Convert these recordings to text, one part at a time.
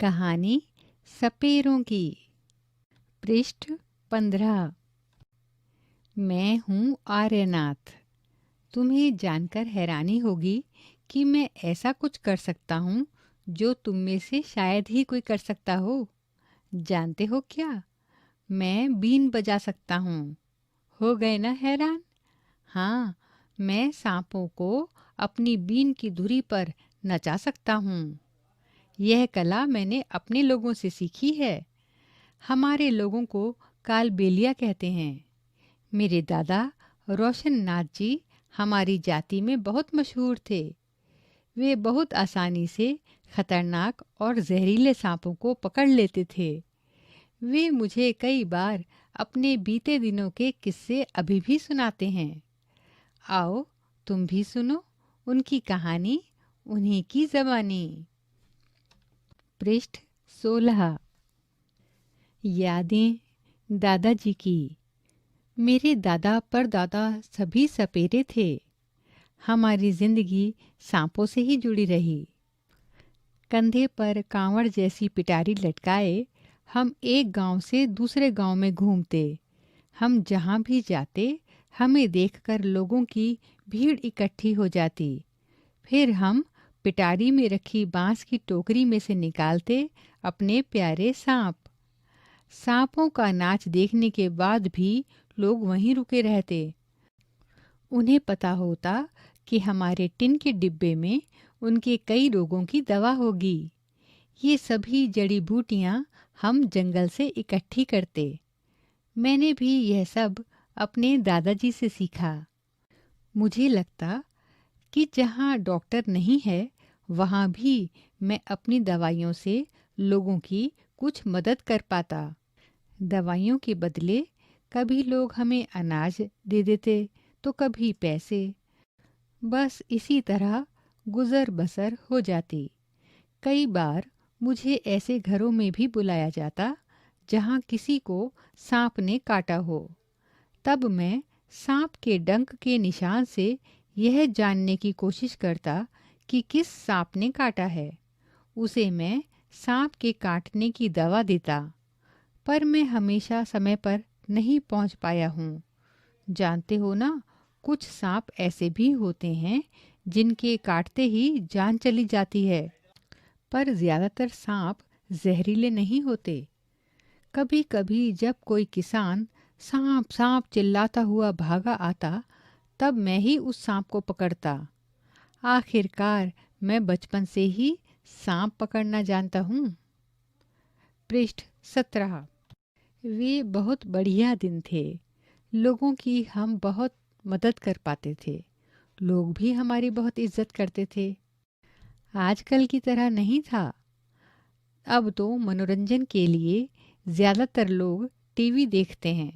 कहानी सपेरों की। पृष्ठ 15। मैं हूँ आर्यनाथ। तुम्हें जानकर हैरानी होगी कि मैं ऐसा कुछ कर सकता हूँ जो तुम में से शायद ही कोई कर सकता हो। जानते हो क्या? मैं बीन बजा सकता हूँ। हो गए ना हैरान? हाँ, मैं सांपों को अपनी बीन की धुरी पर नचा सकता हूँ। यह कला मैंने अपने लोगों से सीखी है। हमारे लोगों को कालबेलिया कहते हैं। मेरे दादा रोशन नाथ जी हमारी जाति में बहुत मशहूर थे। वे बहुत आसानी से खतरनाक और जहरीले सांपों को पकड़ लेते थे। वे मुझे कई बार अपने बीते दिनों के किस्से अभी भी सुनाते हैं। आओ तुम भी सुनो उनकी कहानी, उन्हीं की ज़बानी। पृष्ठ 16। यादें दादाजी की। मेरे दादा परदादा सभी सपेरे थे। हमारी जिंदगी सांपों से ही जुड़ी रही। कंधे पर कांवड़ जैसी पिटारी लटकाए हम एक गांव से दूसरे गांव में घूमते। हम जहां भी जाते हमें देखकर लोगों की भीड़ इकट्ठी हो जाती। फिर हम पिटारी में रखी बांस की टोकरी में से निकालते अपने प्यारे सांप। सांपों का नाच देखने के बाद भी लोग वहीं रुके रहते। उन्हें पता होता कि हमारे टिन के डिब्बे में उनके कई रोगों की दवा होगी। ये सभी जड़ी बूटियां हम जंगल से इकट्ठी करते। मैंने भी यह सब अपने दादाजी से सीखा। मुझे लगता कि जहाँ डॉक्टर नहीं है वहाँ भी मैं अपनी दवाइयों से लोगों की कुछ मदद कर पाता। दवाइयों के बदले कभी लोग हमें अनाज दे देते तो कभी पैसे। बस इसी तरह गुजर बसर हो जाती। कई बार मुझे ऐसे घरों में भी बुलाया जाता जहाँ किसी को सांप ने काटा हो। तब मैं सांप के डंक के निशान से यह जानने की कोशिश करता कि किस सांप ने काटा है। उसे मैं सांप के काटने की दवा देता। पर मैं हमेशा समय पर नहीं पहुंच पाया हूँ। जानते हो ना, कुछ सांप ऐसे भी होते हैं जिनके काटते ही जान चली जाती है। पर ज़्यादातर सांप जहरीले नहीं होते। कभी कभी जब कोई किसान सांप सांप चिल्लाता हुआ भागा आता तब मैं ही उस सांप को पकड़ता। आखिरकार मैं बचपन से ही सांप पकड़ना जानता हूँ। पृष्ठ 17। वे बहुत बढ़िया दिन थे। लोगों की हम बहुत मदद कर पाते थे। लोग भी हमारी बहुत इज्जत करते थे। आजकल की तरह नहीं था। अब तो मनोरंजन के लिए ज़्यादातर लोग टीवी देखते हैं।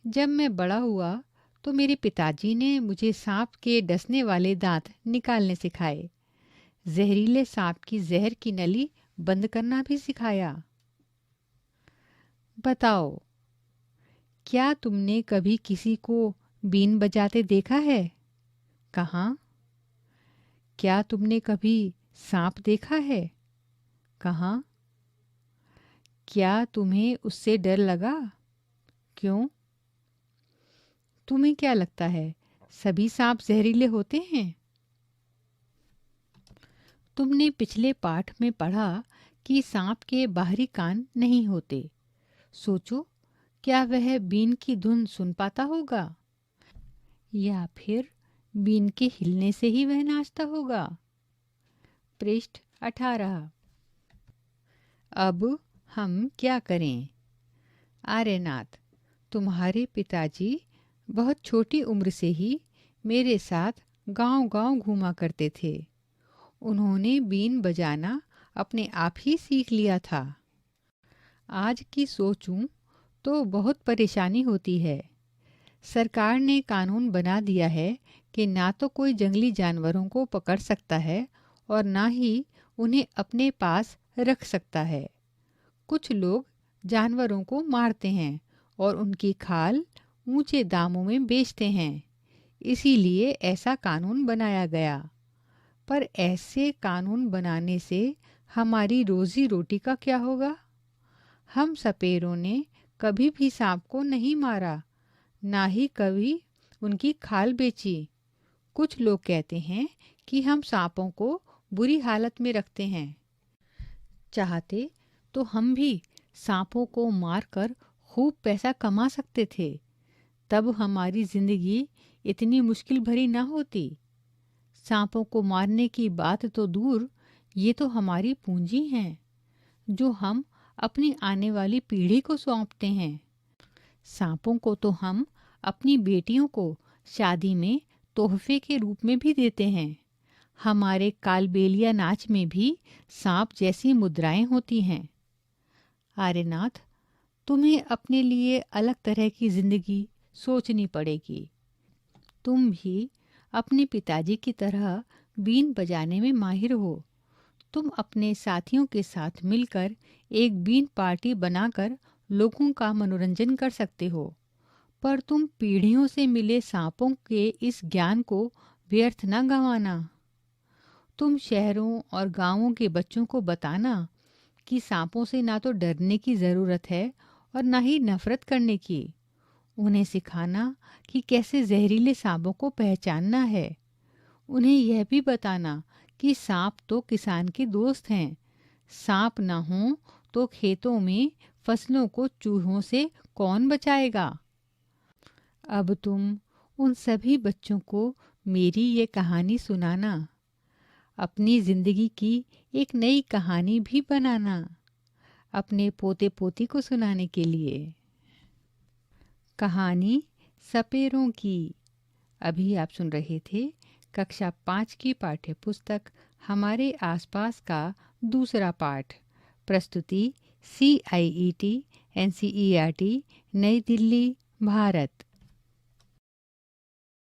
जब मैं बड़ा हुआ तो मेरे पिताजी ने मुझे सांप के डसने वाले दांत निकालने सिखाए। जहरीले सांप की जहर की नली बंद करना भी सिखाया। बताओ, क्या तुमने कभी किसी को बीन बजाते देखा है? कहाँ? क्या तुमने कभी सांप देखा है? कहाँ? क्या तुम्हें उससे डर लगा? क्यों? तुम्हें क्या लगता है, सभी सांप जहरीले होते हैं? तुमने पिछले पाठ में पढ़ा कि सांप के बाहरी कान नहीं होते। सोचो, क्या वह बीन की धुन सुन पाता होगा? या फिर बीन के हिलने से ही वह नाचता होगा? पृष्ठ 18। अब हम क्या करें? आर्यनाथ, तुम्हारे पिताजी बहुत छोटी उम्र से ही मेरे साथ गांव-गांव घूमा करते थे। उन्होंने बीन बजाना अपने आप ही सीख लिया था। आज की सोचूं तो बहुत परेशानी होती है। सरकार ने कानून बना दिया है कि ना तो कोई जंगली जानवरों को पकड़ सकता है और ना ही उन्हें अपने पास रख सकता है। कुछ लोग जानवरों को मारते हैं और उनकी खाल ऊंचे दामों में बेचते हैं। इसीलिए ऐसा कानून बनाया गया। पर ऐसे कानून बनाने से हमारी रोजी रोटी का क्या होगा? हम सपेरों ने कभी भी सांप को नहीं मारा, ना ही कभी उनकी खाल बेची। कुछ लोग कहते हैं कि हम सांपों को बुरी हालत में रखते हैं। चाहते तो हम भी सांपों को मारकर खूब पैसा कमा सकते थे। तब हमारी जिंदगी इतनी मुश्किल भरी ना होती। सांपों को मारने की बात तो दूर, ये तो हमारी पूंजी हैं, जो हम अपनी आने वाली पीढ़ी को सौंपते हैं। सांपों को तो हम अपनी बेटियों को शादी में तोहफे के रूप में भी देते हैं। हमारे कालबेलिया नाच में भी सांप जैसी मुद्राएं होती हैं। आर्यनाथ, तुम्हें अपने लिए अलग तरह की जिंदगी सोचनी पड़ेगी। तुम भी अपने पिताजी की तरह बीन बजाने में माहिर हो। तुम अपने साथियों के साथ मिलकर एक बीन पार्टी बनाकर लोगों का मनोरंजन कर सकते हो। पर तुम पीढ़ियों से मिले सांपों के इस ज्ञान को व्यर्थ न गंवाना। तुम शहरों और गांवों के बच्चों को बताना कि सांपों से ना तो डरने की ज़रूरत है और ना ही नफरत करने की। उन्हें सिखाना कि कैसे जहरीले सांपों को पहचानना है। उन्हें यह भी बताना कि सांप तो किसान के दोस्त हैं। सांप ना हो तो खेतों में फसलों को चूहों से कौन बचाएगा? अब तुम उन सभी बच्चों को मेरी ये कहानी सुनाना। अपनी जिंदगी की एक नई कहानी भी बनाना, अपने पोते पोती को सुनाने के लिए। कहानी सपेरों की। अभी आप सुन रहे थे कक्षा 5 की पाठ्य पुस्तक हमारे आसपास का दूसरा पाठ। प्रस्तुति CIET NCERT नई दिल्ली, भारत।